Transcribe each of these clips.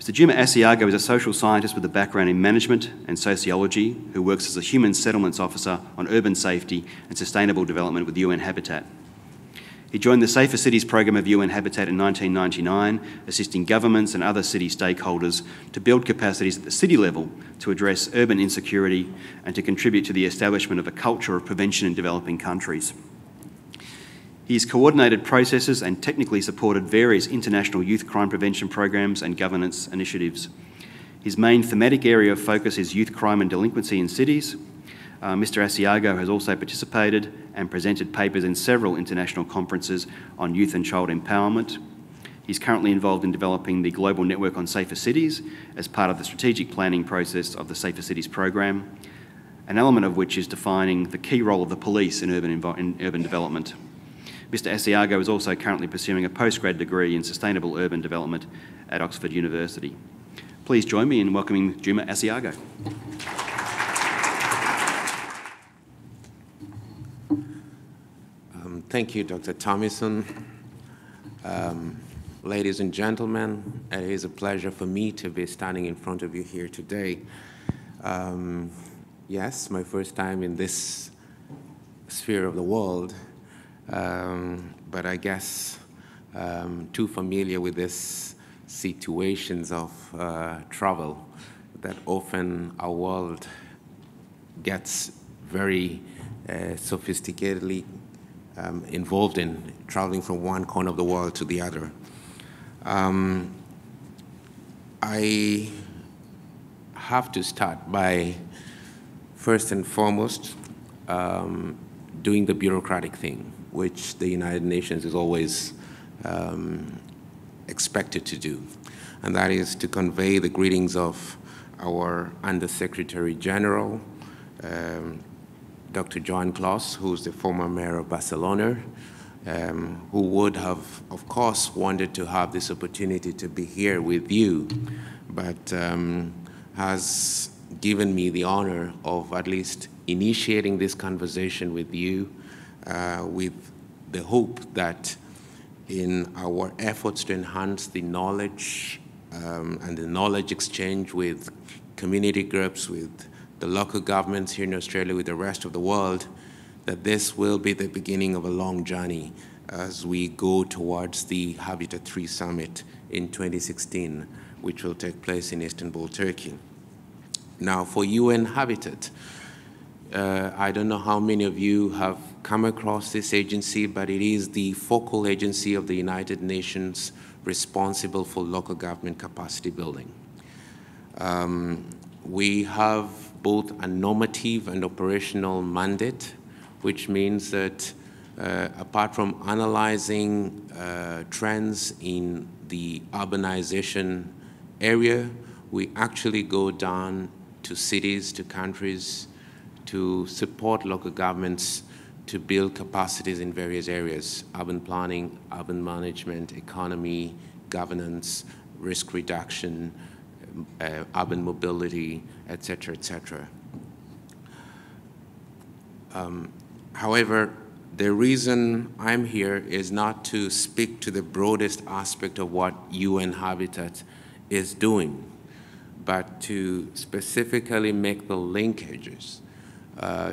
Mr. Juma Assiago is a social scientist with a background in management and sociology who works as a human settlements officer on urban safety and sustainable development with UN Habitat. He joined the Safer Cities program of UN Habitat in 1999, assisting governments and other city stakeholders to build capacities at the city level to address urban insecurity and to contribute to the establishment of a culture of prevention in developing countries. He has coordinated processes and technically supported various international youth crime prevention programs and governance initiatives. His main thematic area of focus is youth crime and delinquency in cities. Mr. Assiago has also participated and presented papers in several international conferences on youth and child empowerment. He's currently involved in developing the Global Network on Safer Cities as part of the strategic planning process of the Safer Cities program, an element of which is defining the key role of the police in urban development. Mr. Assiago is also currently pursuing a postgrad degree in sustainable urban development at Oxford University. Please join me in welcoming Juma Assiago. Thank you, Dr. Thomason. Ladies and gentlemen, it is a pleasure for me to be standing in front of you here today. Yes, my first time in this sphere of the world, but I guess too familiar with these situations of travel that often our world gets very sophisticatedly involved in, traveling from one corner of the world to the other. I have to start by, first and foremost, doing the bureaucratic thing, which the United Nations is always expected to do, and that is to convey the greetings of our Undersecretary General, Dr. Joan Clos, who's the former mayor of Barcelona, who would have, of course, wanted to have this opportunity to be here with you, but has given me the honor of at least initiating this conversation with you, with the hope that in our efforts to enhance the knowledge and the knowledge exchange with community groups, with the local governments here in Australia, with the rest of the world, that this will be the beginning of a long journey as we go towards the Habitat 3 Summit in 2016, which will take place in Istanbul, Turkey. Now, for UN Habitat, I don't know how many of you have come across this agency, but it is the focal agency of the United Nations responsible for local government capacity building. We have both a normative and operational mandate, which means that apart from analyzing trends in the urbanization area, we actually go down to cities, to countries, to support local governments to build capacities in various areas: urban planning, urban management, economy, governance, risk reduction, urban mobility, et cetera, et cetera. However, the reason I'm here is not to speak to the broadest aspect of what UN Habitat is doing, but to specifically make the linkages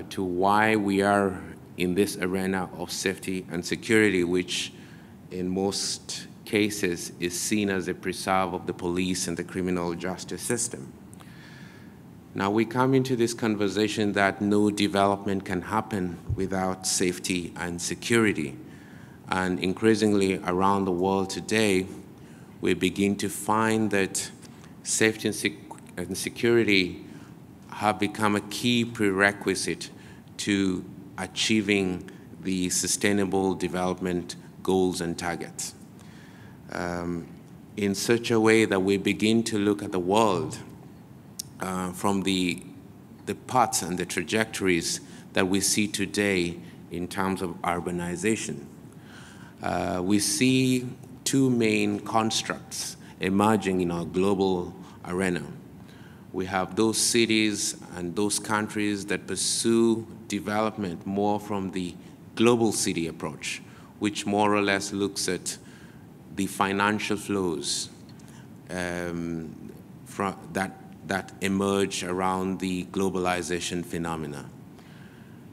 to why we are in this arena of safety and security, which in most cases is seen as a preserve of the police and the criminal justice system. Now, we come into this conversation that no development can happen without safety and security. And increasingly around the world today, we begin to find that safety and security have become a key prerequisite to achieving the sustainable development goals and targets. In such a way that we begin to look at the world from the paths and the trajectories that we see today in terms of urbanization. We see two main constructs emerging in our global arena. We have those cities and those countries that pursue development more from the global city approach, which more or less looks at the financial flows, that emerged around the globalization phenomena.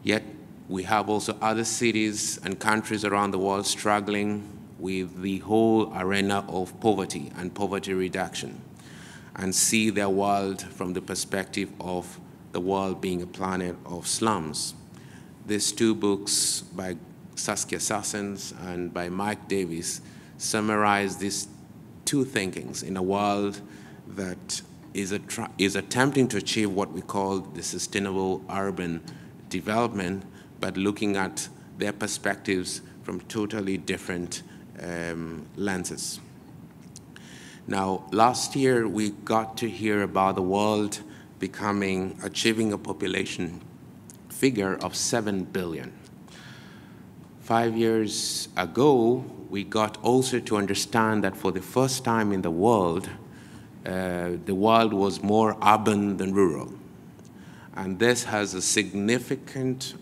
Yet we have also other cities and countries around the world struggling with the whole arena of poverty and poverty reduction, and see their world from the perspective of the world being a planet of slums. These two books by Saskia Sassens and by Mike Davis summarize these two thinkings in a world that is attempting to achieve what we call the sustainable urban development, but looking at their perspectives from totally different lenses. Now, last year we got to hear about the world achieving a population figure of 7 billion. 5 years ago, we got also to understand that for the first time in the world was more urban than rural. And this has a significant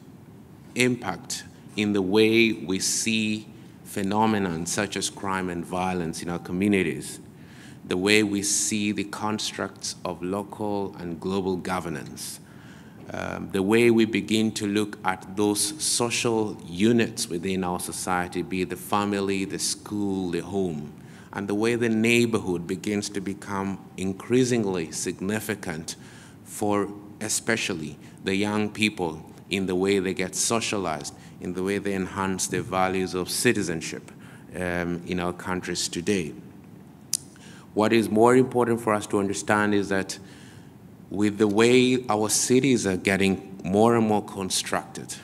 impact in the way we see phenomena such as crime and violence in our communities, the way we see the constructs of local and global governance, the way we begin to look at those social units within our society, be it the family, the school, the home, and the way the neighborhood begins to become increasingly significant for especially the young people in the way they get socialized, in the way they enhance their values of citizenship in our countries today. What is more important for us to understand is that with the way our cities are getting more and more constructed,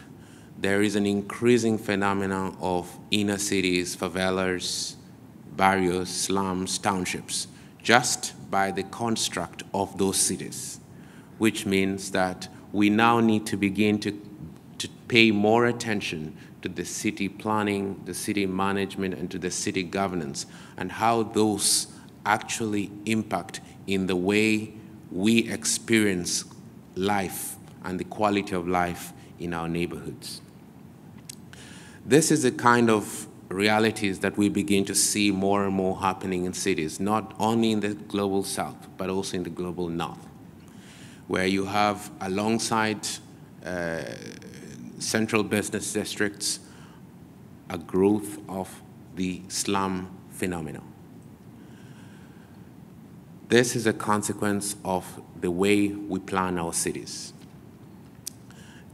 there is an increasing phenomenon of inner cities, favelas, barrios, slums, townships, just by the construct of those cities, which means that we now need to begin to pay more attention to the city planning, the city management, and to the city governance, and how those actually impact in the way we experience life and the quality of life in our neighborhoods. This is the kind of realities that we begin to see more and more happening in cities, not only in the global south, but also in the global north, where you have, alongside central business districts, a growth of the slum phenomenon. This is a consequence of the way we plan our cities.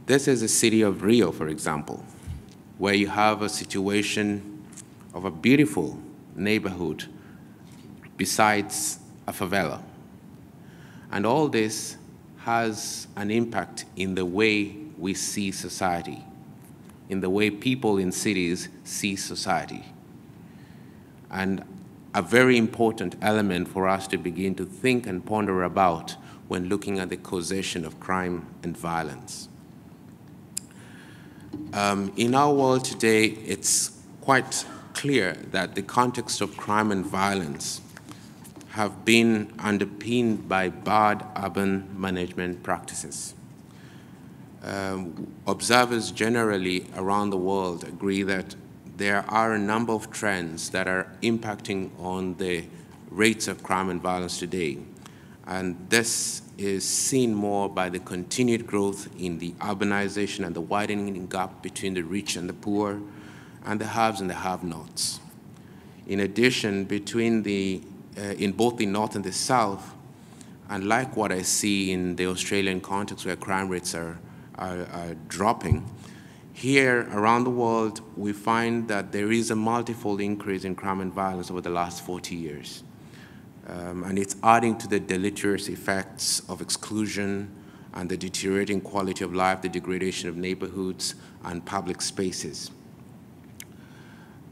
This is the city of Rio, for example, where you have a situation of a beautiful neighborhood besides a favela. And all this has an impact in the way we see society, in the way people in cities see society. And a very important element for us to begin to think and ponder about when looking at the causation of crime and violence. In our world today, it's quite clear that the context of crime and violence have been underpinned by bad urban management practices. Observers generally around the world agree that there are a number of trends that are impacting on the rates of crime and violence today. And this is seen more by the continued growth in the urbanization and the widening gap between the rich and the poor, and the haves and the have-nots. In addition, in both the north and the south, unlike what I see in the Australian context where crime rates are dropping, here around the world, we find that there is a multifold increase in crime and violence over the last 40 years. And it's adding to the deleterious effects of exclusion and the deteriorating quality of life, the degradation of neighborhoods and public spaces.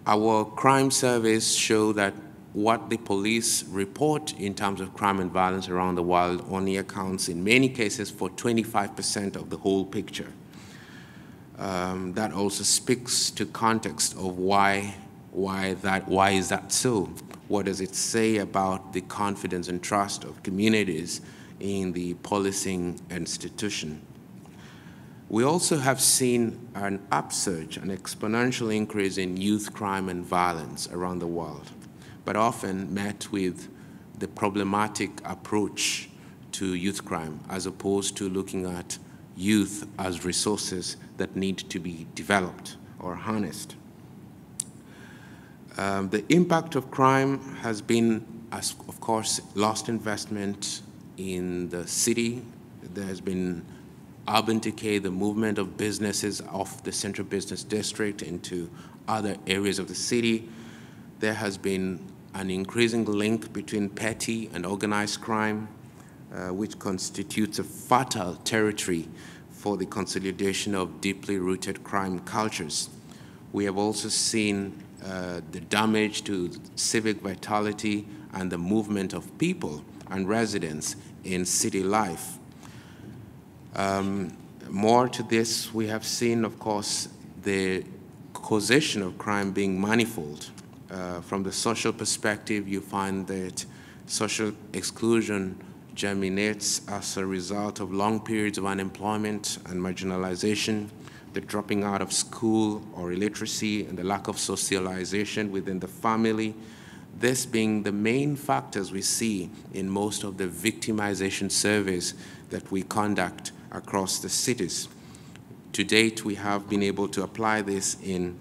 Our crime surveys show that what the police report in terms of crime and violence around the world only accounts in many cases for 25% of the whole picture. That also speaks to context of why is that so? What does it say about the confidence and trust of communities in the policing institution? We also have seen an upsurge, an exponential increase in youth crime and violence around the world, but often met with the problematic approach to youth crime, as opposed to looking at youth as resources that need to be developed or harnessed. The impact of crime has been, of course, lost investment in the city. There has been urban decay, the movement of businesses off the central business district into other areas of the city. There has been an increasing link between petty and organized crime, which constitutes a fertile territory for the consolidation of deeply rooted crime cultures. We have also seen the damage to civic vitality and the movement of people and residents in city life. More to this, we have seen, of course, the causation of crime being manifold. From the social perspective, you find that social exclusion germinates as a result of long periods of unemployment and marginalization, the dropping out of school or illiteracy, and the lack of socialization within the family. This being the main factors we see in most of the victimization surveys that we conduct across the cities. To date, we have been able to apply this in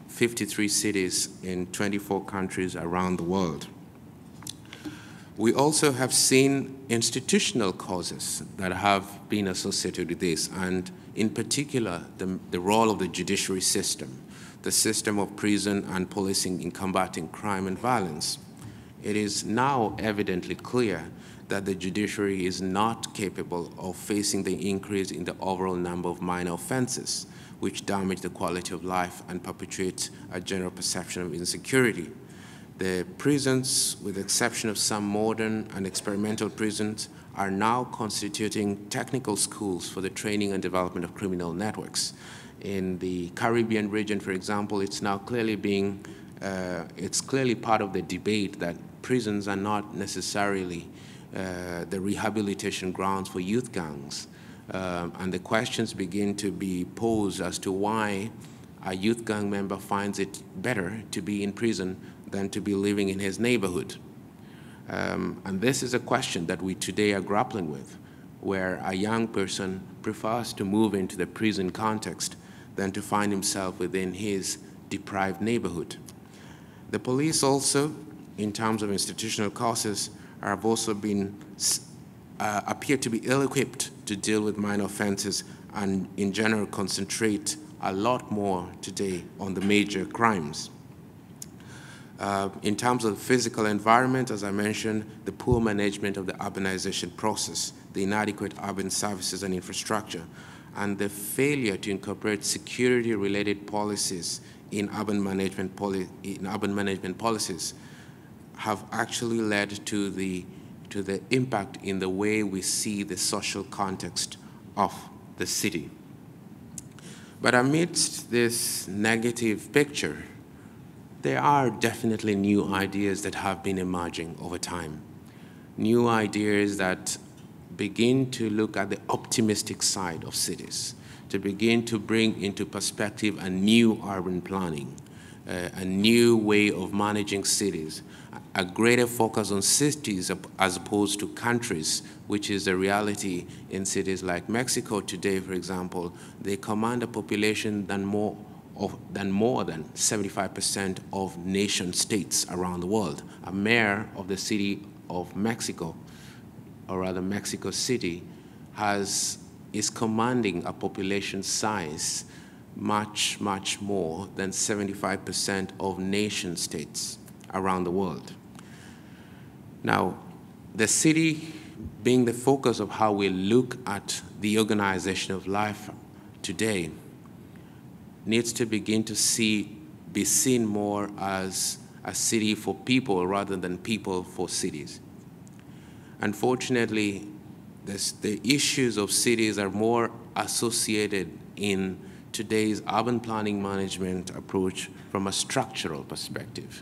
53 cities in 24 countries around the world. We also have seen institutional causes that have been associated with this, and in particular, the role of the judiciary system, the system of prison and policing in combating crime and violence. It is now evidently clear that the judiciary is not capable of facing the increase in the overall number of minor offenses, which damage the quality of life and perpetuate a general perception of insecurity. The prisons, with the exception of some modern and experimental prisons, are now constituting technical schools for the training and development of criminal networks. In the Caribbean region, for example, it's now clearly it's clearly part of the debate that prisons are not necessarily the rehabilitation grounds for youth gangs. And the questions begin to be posed as to why a youth gang member finds it better to be in prison than to be living in his neighborhood. And this is a question that we today are grappling with, where a young person prefers to move into the prison context than to find himself within his deprived neighborhood. The police also, in terms of institutional causes, have also been appear to be ill-equipped to deal with minor offenses and in general concentrate a lot more today on the major crimes. In terms of the physical environment, as I mentioned, the poor management of the urbanization process, the inadequate urban services and infrastructure, and the failure to incorporate security-related policies in urban management policies have actually led to the impact in the way we see the social context of the city. But amidst this negative picture, there are definitely new ideas that have been emerging over time. New ideas that begin to look at the optimistic side of cities, to begin to bring into perspective a new urban planning, a new way of managing cities, a greater focus on cities as opposed to countries, which is the reality in cities like Mexico today, for example. They command a population than more than 75% of nation states around the world. A mayor of the city of Mexico, or rather Mexico City, is commanding a population size much, much more than 75% of nation states around the world. Now, the city being the focus of how we look at the organization of life today needs to begin to be seen more as a city for people rather than people for cities. Unfortunately, the issues of cities are more associated in today's urban planning management approach from a structural perspective.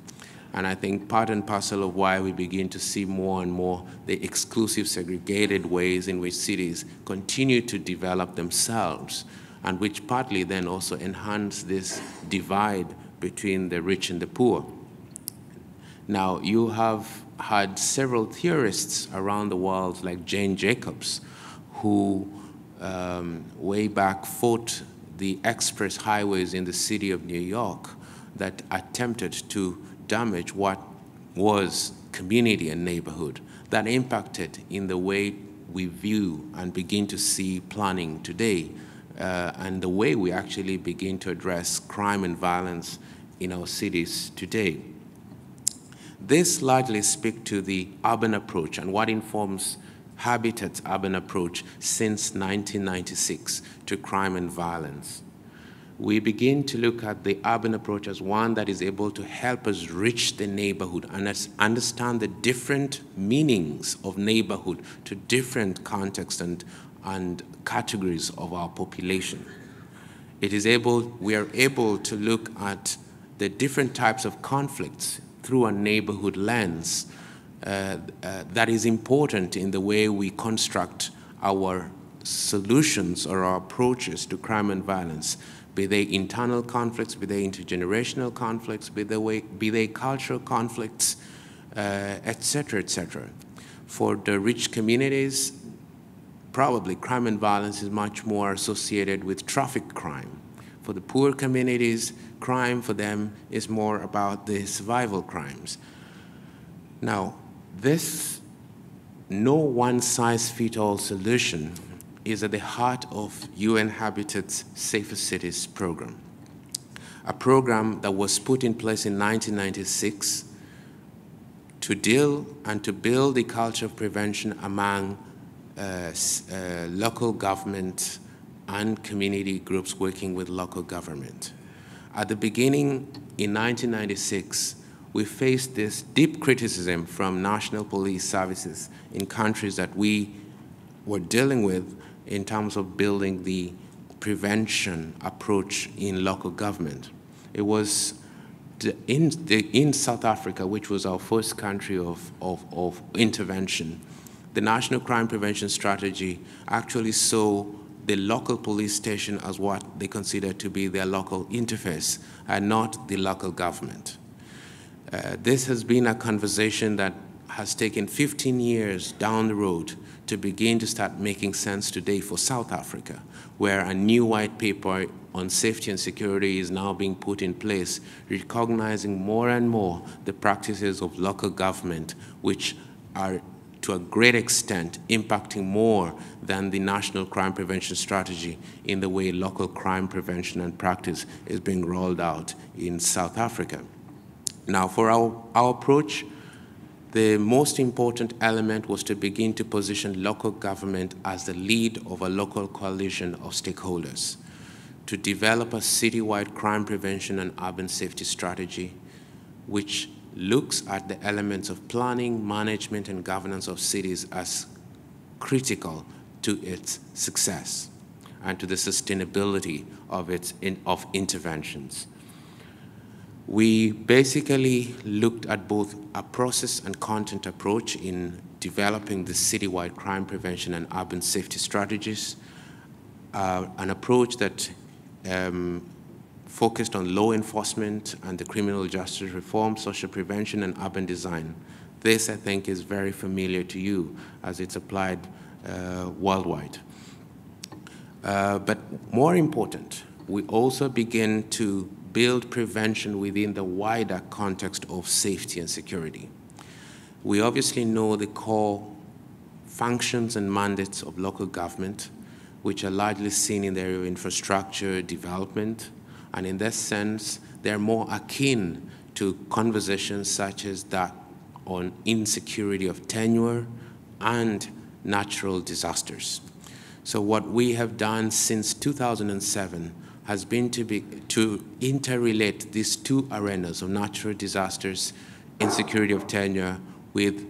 And I think part and parcel of why we begin to see more and more the exclusive, segregated ways in which cities continue to develop themselves, and which partly then also enhance this divide between the rich and the poor. Now, you have had several theorists around the world, like Jane Jacobs, who way back fought the express highways in the city of New York that attempted to damage what was community and neighborhood. That impacted in the way we view and begin to see planning today, and the way we actually begin to address crime and violence in our cities today. This largely speaks to the urban approach and what informs Habitat's urban approach since 1996 to crime and violence. We begin to look at the urban approach as one that is able to help us reach the neighborhood and understand the different meanings of neighborhood to different contexts and categories of our population. We are able to look at the different types of conflicts through a neighborhood lens that is important in the way we construct our solutions or our approaches to crime and violence, be they internal conflicts, be they intergenerational conflicts, be they cultural conflicts, et cetera, et cetera. For the rich communities, probably crime and violence is much more associated with traffic crime. For the poor communities, crime for them is more about the survival crimes. Now, this no one-size-fits-all solution is at the heart of UN Habitat's Safer Cities program, a program that was put in place in 1996 to deal and to build a culture of prevention among local government and community groups working with local government. At the beginning, in 1996, we faced this deep criticism from national police services in countries that we were dealing with in terms of building the prevention approach in local government. It was in South Africa, which was our first country of intervention, the National Crime Prevention Strategy actually saw the local police station as what they consider to be their local interface and not the local government. This has been a conversation that has taken 15 years down the road to begin to start making sense today for South Africa, where a new white paper on safety and security is now being put in place, recognizing more and more the practices of local government, which are to a great extent impacting more than the National Crime Prevention Strategy in the way local crime prevention and practice is being rolled out in South Africa. Now, for our approach, the most important element was to begin to position local government as the lead of a local coalition of stakeholders, to develop a citywide crime prevention and urban safety strategy, which looks at the elements of planning, management, and governance of cities as critical to its success and to the sustainability of interventions. We basically looked at both a process and content approach in developing the citywide crime prevention and urban safety strategies, an approach that focused on law enforcement and the criminal justice reform, social prevention, and urban design. This, I think, is very familiar to you as it's applied worldwide. But more important, we also begin to build prevention within the wider context of safety and security. We obviously know the core functions and mandates of local government, which are largely seen in the area of infrastructure development, and in that sense, they're more akin to conversations such as that on insecurity of tenure and natural disasters. So what we have done since 2007 has been to interrelate these two arenas of natural disasters, insecurity of tenure, with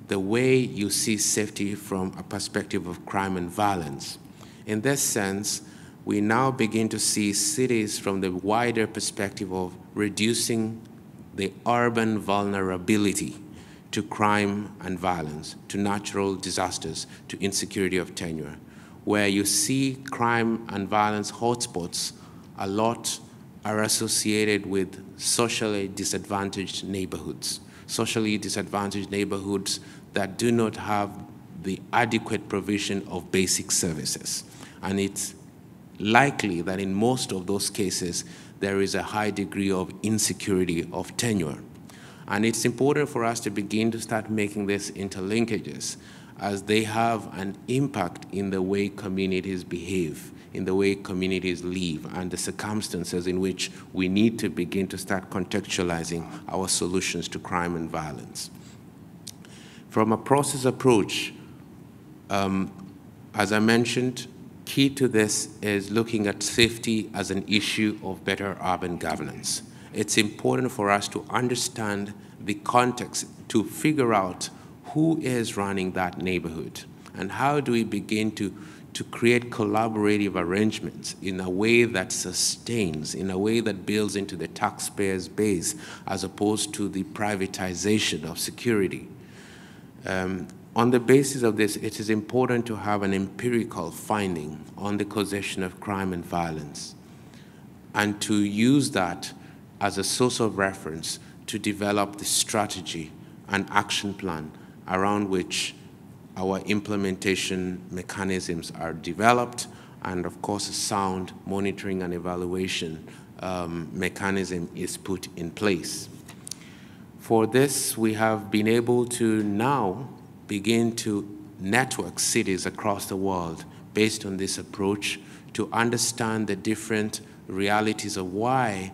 the way you see safety from a perspective of crime and violence. In this sense, we now begin to see cities from the wider perspective of reducing the urban vulnerability to crime and violence, to natural disasters, to insecurity of tenure, where you see crime and violence hotspots, a lot are associated with socially disadvantaged neighborhoods, socially disadvantaged neighborhoods that do not have the adequate provision of basic services. And it's likely that in most of those cases, there is a high degree of insecurity of tenure. And it's important for us to begin to start making these interlinkages, as they have an impact in the way communities behave, in the way communities live, and the circumstances in which we need to begin to start contextualizing our solutions to crime and violence. From a process approach, as I mentioned, key to this is looking at safety as an issue of better urban governance. It's important for us to understand the context, to figure out who is running that neighborhood, and how do we begin to create collaborative arrangements in a way that sustains, in a way that builds into the taxpayer's base, as opposed to the privatization of security. On the basis of this, it is important to have an empirical finding on the causation of crime and violence, and to use that as a source of reference to develop the strategy and action plan around which our implementation mechanisms are developed, and of course a sound monitoring and evaluation mechanism is put in place. For this, we have been able to now begin to network cities across the world based on this approach to understand the different realities of why,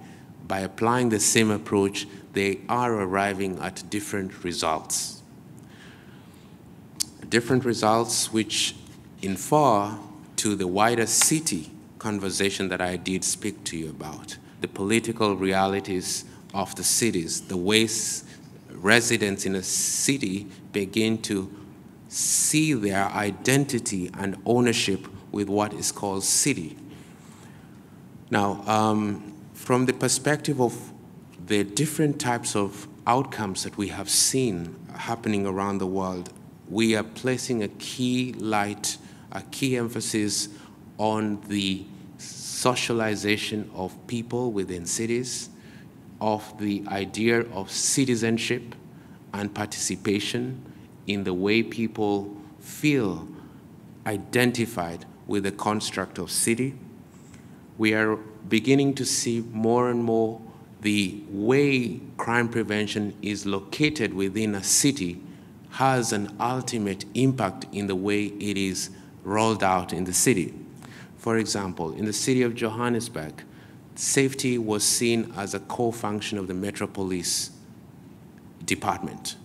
by applying the same approach, they are arriving at different results. Different results which infer to the wider city conversation that I did speak to you about, the political realities of the cities, the ways residents in a city begin to see their identity and ownership with what is called city. Now, from the perspective of the different types of outcomes that we have seen happening around the world, we are placing a key light, a key emphasis on the socialization of people within cities, of the idea of citizenship and participation in the way people feel identified with the construct of city. We are beginning to see more and more the way crime prevention is located within a city has an ultimate impact in the way it is rolled out in the city. For example, in the city of Johannesburg, safety was seen as a core function of the Metropolis Department.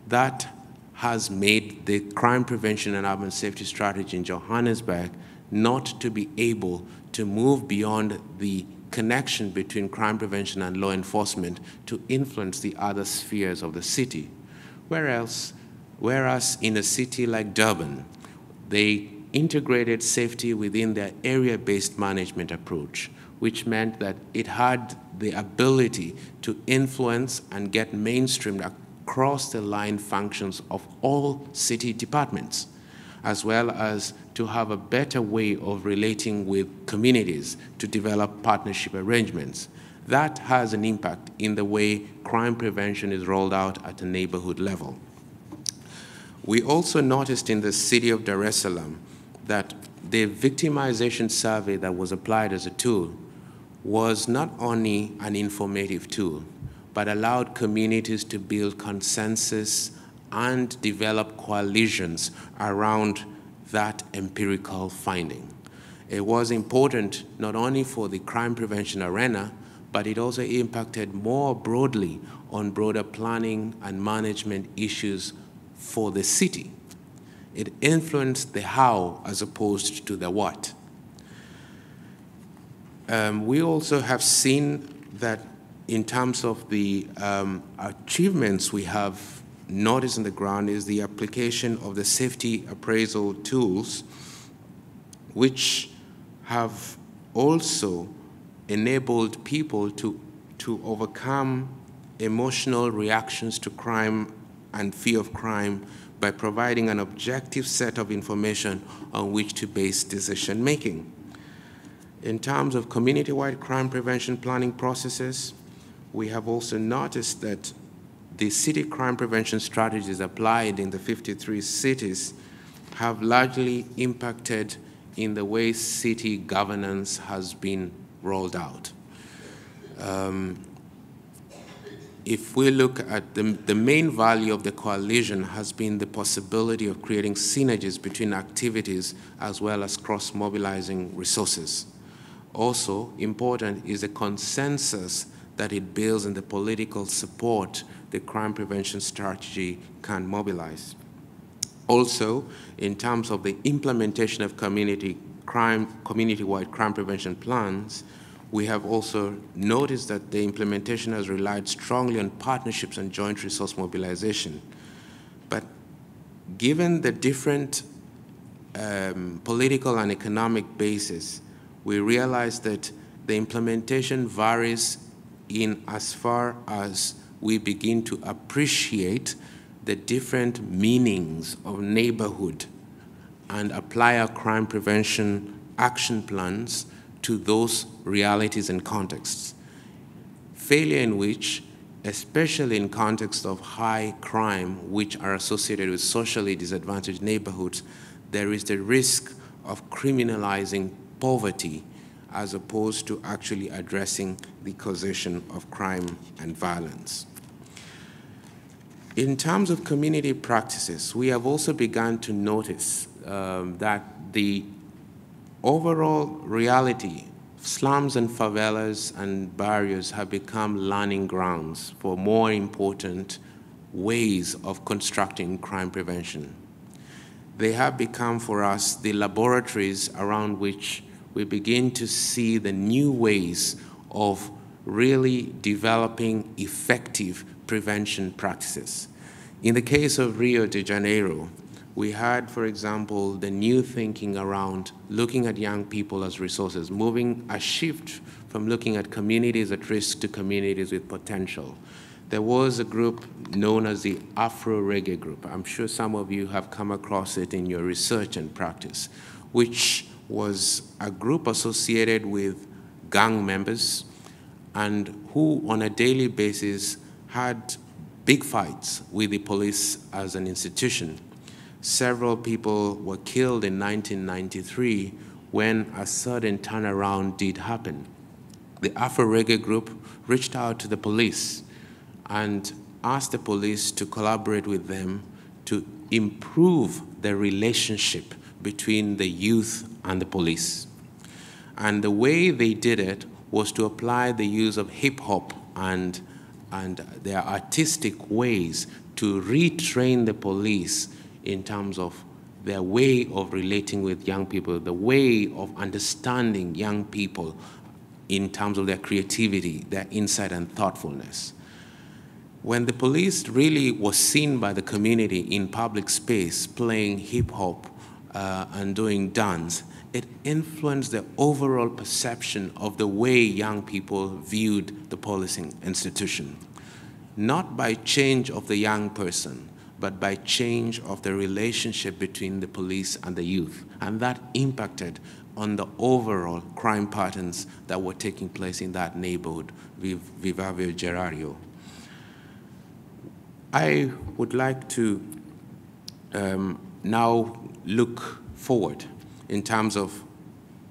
That has made the crime prevention and urban safety strategy in Johannesburg not to be able to move beyond the connection between crime prevention and law enforcement to influence the other spheres of the city. Whereas in a city like Durban, they integrated safety within their area-based management approach, which meant that it had the ability to influence and get mainstreamed across the line functions of all city departments, as well as to have a better way of relating with communities to develop partnership arrangements. That has an impact in the way crime prevention is rolled out at a neighborhood level. We also noticed in the city of Dar es Salaam that the victimization survey that was applied as a tool was not only an informative tool, but allowed communities to build consensus and develop coalitions around that empirical finding. It was important not only for the crime prevention arena, but it also impacted more broadly on broader planning and management issues for the city. It influenced the how as opposed to the what. We also have seen that in terms of the achievements we have noticed on the ground is the application of the safety appraisal tools, which have also enabled people to overcome emotional reactions to crime and fear of crime by providing an objective set of information on which to base decision making. In terms of community-wide crime prevention planning processes, we have also noticed that the city crime prevention strategies applied in the 53 cities have largely impacted in the way city governance has been rolled out. If we look at the main value of the coalition has been the possibility of creating synergies between activities as well as cross-mobilizing resources. Also important is the consensus that it builds in the political support the crime prevention strategy can mobilize. Also, in terms of the implementation of community-wide crime prevention plans, we have also noticed that the implementation has relied strongly on partnerships and joint resource mobilization. But given the different political and economic basis, we realize that the implementation varies in as far as we begin to appreciate the different meanings of neighborhood and apply our crime prevention action plans to those realities and contexts. Failure in which, especially in context of high crime which are associated with socially disadvantaged neighborhoods, there is the risk of criminalizing poverty as opposed to actually addressing the causation of crime and violence. In terms of community practices, we have also begun to notice that the overall reality, slums and favelas and barrios have become learning grounds for more important ways of constructing crime prevention. They have become for us the laboratories around which we begin to see the new ways of really developing effective prevention practices. In the case of Rio de Janeiro, we had, for example, the new thinking around looking at young people as resources, moving a shift from looking at communities at risk to communities with potential. There was a group known as the Afro-Reggae group. I'm sure some of you have come across it in your research and practice, which was a group associated with gang members and who on a daily basis had big fights with the police as an institution. Several people were killed in 1993 when a sudden turnaround did happen. The Afro-Reggae group reached out to the police and asked the police to collaborate with them to improve the relationship between the youth and the police. And the way they did it was to apply the use of hip-hop and their artistic ways to retrain the police in terms of their way of relating with young people, the way of understanding young people in terms of their creativity, their insight and thoughtfulness. When the police really was seen by the community in public space playing hip-hop and doing dance, it influenced the overall perception of the way young people viewed the policing institution. Not by change of the young person, but by change of the relationship between the police and the youth. And that impacted on the overall crime patterns that were taking place in that neighborhood, Vivavio Gerario. I would like to now look forward in terms of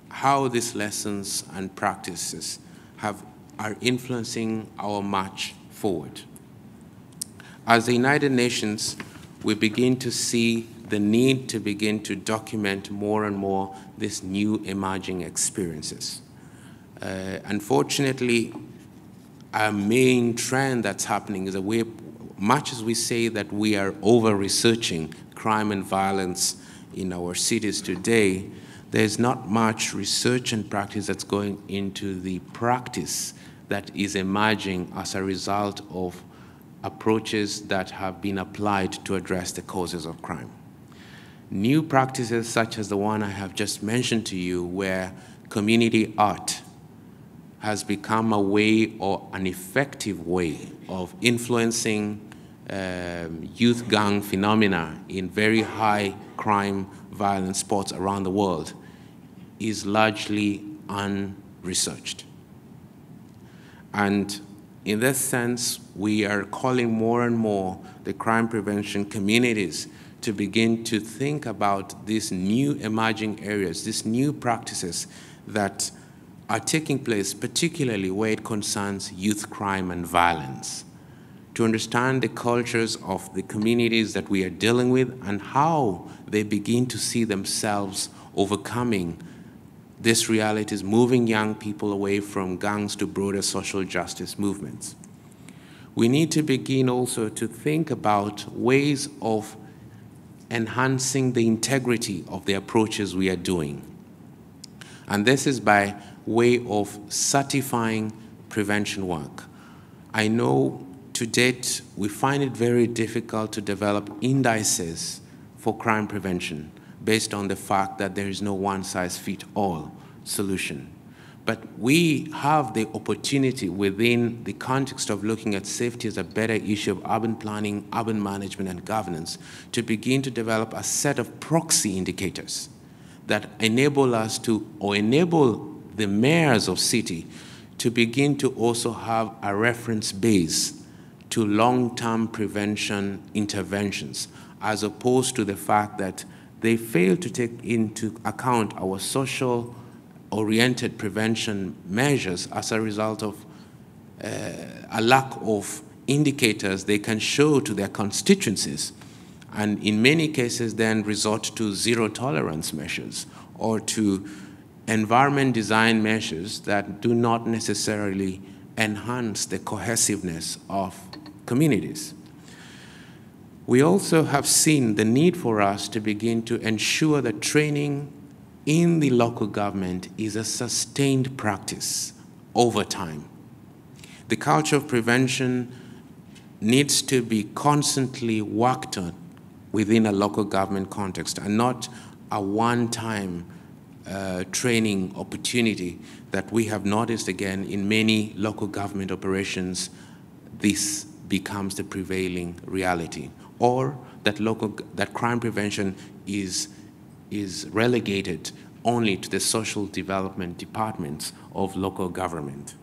how these lessons and practices are influencing our march forward. As the United Nations, we begin to see the need to begin to document more and more these new emerging experiences. Unfortunately, our main trend that's happening is that much as we say that we are over-researching crime and violence in our cities today, there's not much research and practice that's going into the practice that is emerging as a result of approaches that have been applied to address the causes of crime. New practices such as the one I have just mentioned to you, where community art has become a way or an effective way of influencing youth gang phenomena in very high crime, violent spots around the world, is largely unresearched. And in this sense, we are calling more and more the crime prevention communities to begin to think about these new emerging areas, these new practices that are taking place, particularly where it concerns youth crime and violence, to understand the cultures of the communities that we are dealing with and how they begin to see themselves overcoming these realities, moving young people away from gangs to broader social justice movements. We need to begin also to think about ways of enhancing the integrity of the approaches we are doing. And this is by way of certifying prevention work. I know to date we find it very difficult to develop indices for crime prevention based on the fact that there is no one-size-fits-all solution. But we have the opportunity within the context of looking at safety as a better issue of urban planning, urban management, and governance to begin to develop a set of proxy indicators that enable us to, or enable the mayors of city to begin to also have a reference base to long-term prevention interventions, as opposed to the fact that they fail to take into account our social-oriented prevention measures as a result of a lack of indicators they can show to their constituencies, and in many cases then resort to zero-tolerance measures or to environment design measures that do not necessarily enhance the cohesiveness of communities. We also have seen the need for us to begin to ensure that training in the local government is a sustained practice over time. The culture of prevention needs to be constantly worked on within a local government context and not a one-time training opportunity that we have noticed again in many local government operations. This becomes the prevailing reality, or that crime prevention is relegated only to the social development departments of local government.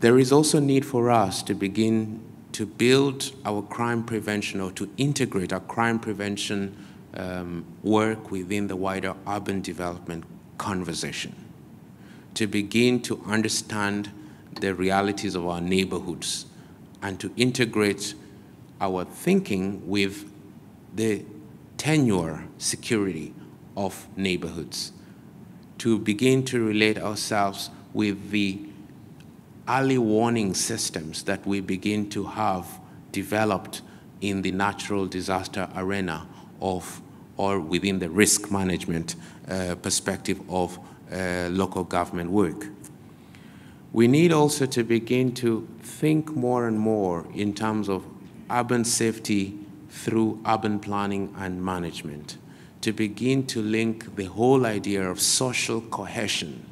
There is also need for us to begin to build our crime prevention or to integrate our crime prevention work within the wider urban development conversation, to begin to understand the realities of our neighborhoods and to integrate our thinking with the tenure security of neighborhoods, to begin to relate ourselves with the early warning systems that we begin to have developed in the natural disaster arena or within the risk management perspective of local government work. We need also to begin to think more and more in terms of urban safety through urban planning and management, to begin to link the whole idea of social cohesion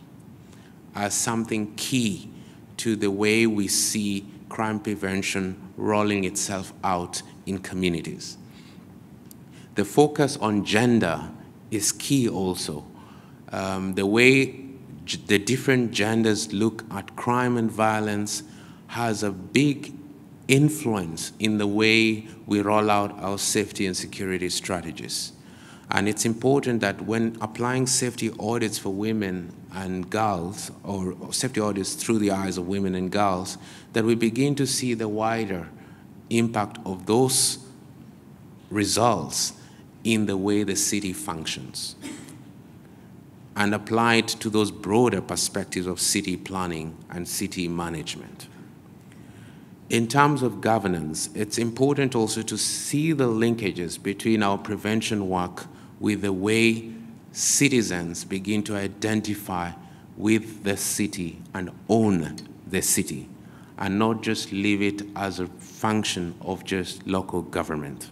as something key to the way we see crime prevention rolling itself out in communities. The focus on gender is key also. The way the different genders look at crime and violence has a big influence in the way we roll out our safety and security strategies. And it's important that when applying safety audits for women and girls, or safety audits through the eyes of women and girls, that we begin to see the wider impact of those results in the way the city functions, and applied to those broader perspectives of city planning and city management. In terms of governance, it's important also to see the linkages between our prevention work with the way citizens begin to identify with the city and own the city, and not just leave it as a function of just local government.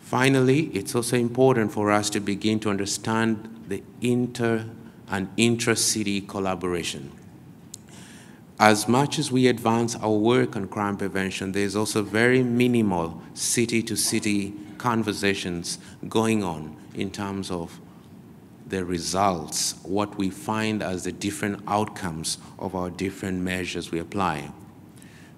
Finally, it's also important for us to begin to understand the inter- and intra-city collaboration. As much as we advance our work on crime prevention, there's also very minimal city-to-city conversations going on in terms of the results, what we find as the different outcomes of our different measures we apply.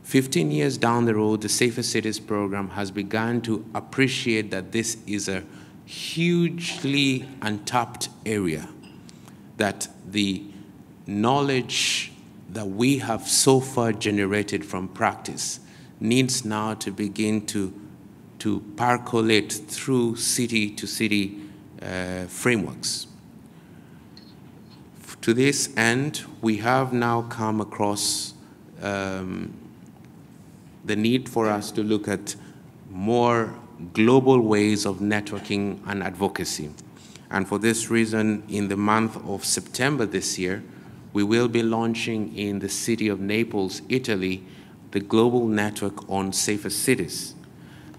15 years down the road, the Safer Cities program has begun to appreciate that this is a hugely untapped area, that the knowledge that we have so far generated from practice needs now to begin to percolate through city-to-city frameworks. To this end, we have now come across the need for us to look at more global ways of networking and advocacy. And for this reason, in the month of September this year, we will be launching in the city of Naples, Italy, the Global Network on Safer Cities.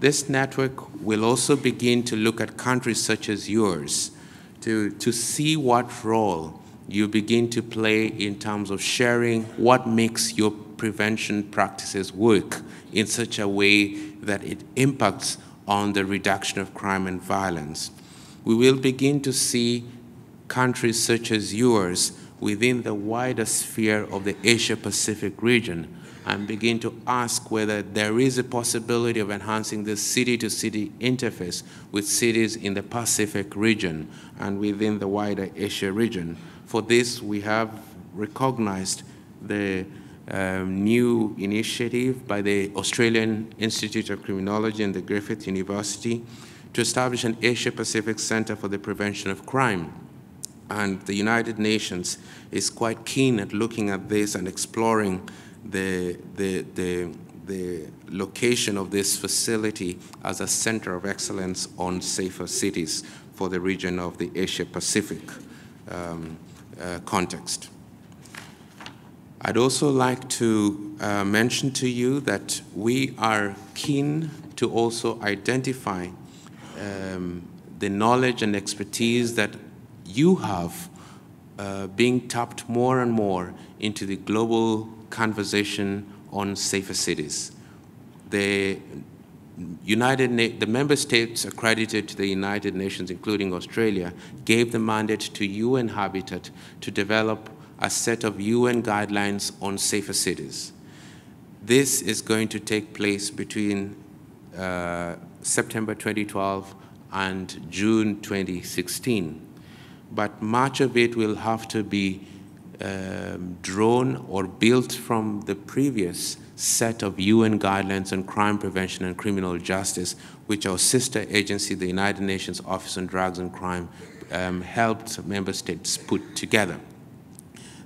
This network will also begin to look at countries such as yours to see what role you begin to play in terms of sharing what makes your prevention practices work in such a way that it impacts on the reduction of crime and violence. We will begin to see countries such as yours within the wider sphere of the Asia-Pacific region and begin to ask whether there is a possibility of enhancing the city-to-city interface with cities in the Pacific region and within the wider Asia region. For this, we have recognized the new initiative by the Australian Institute of Criminology and the Griffith University to establish an Asia-Pacific Center for the Prevention of Crime. And the United Nations is quite keen at looking at this and exploring the location of this facility as a center of excellence on safer cities for the region of the Asia-Pacific context. I'd also like to mention to you that we are keen to also identify the knowledge and expertise that you have being tapped more and more into the global conversation on safer cities. The member states accredited to the United Nations, including Australia, gave the mandate to UN Habitat to develop a set of UN guidelines on safer cities. This is going to take place between September 2012 and June 2016. But much of it will have to be drawn or built from the previous set of UN guidelines on crime prevention and criminal justice, which our sister agency, the United Nations Office on Drugs and Crime, helped member states put together.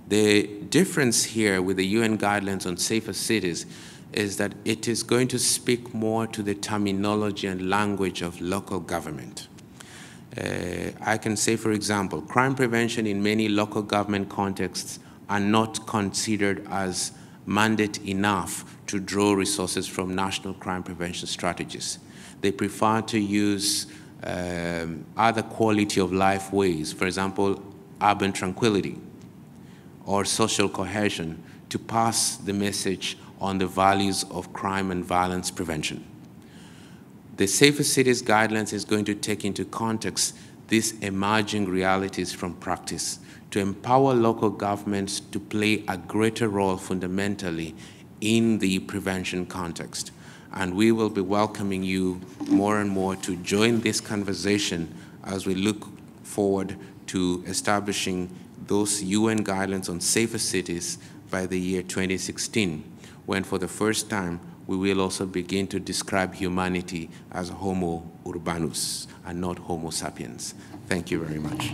The difference here with the UN guidelines on safer cities is that it is going to speak more to the terminology and language of local government. I can say, for example, crime prevention in many local government contexts are not considered as mandate enough to draw resources from national crime prevention strategies. They prefer to use other quality of life ways, for example, urban tranquility or social cohesion, to pass the message on the values of crime and violence prevention. The Safer Cities Guidelines is going to take into context these emerging realities from practice to empower local governments to play a greater role fundamentally in the prevention context. And we will be welcoming you more and more to join this conversation as we look forward to establishing those UN guidelines on safer cities by the year 2016, when for the first time we will also begin to describe humanity as Homo urbanus and not Homo sapiens. Thank you very much.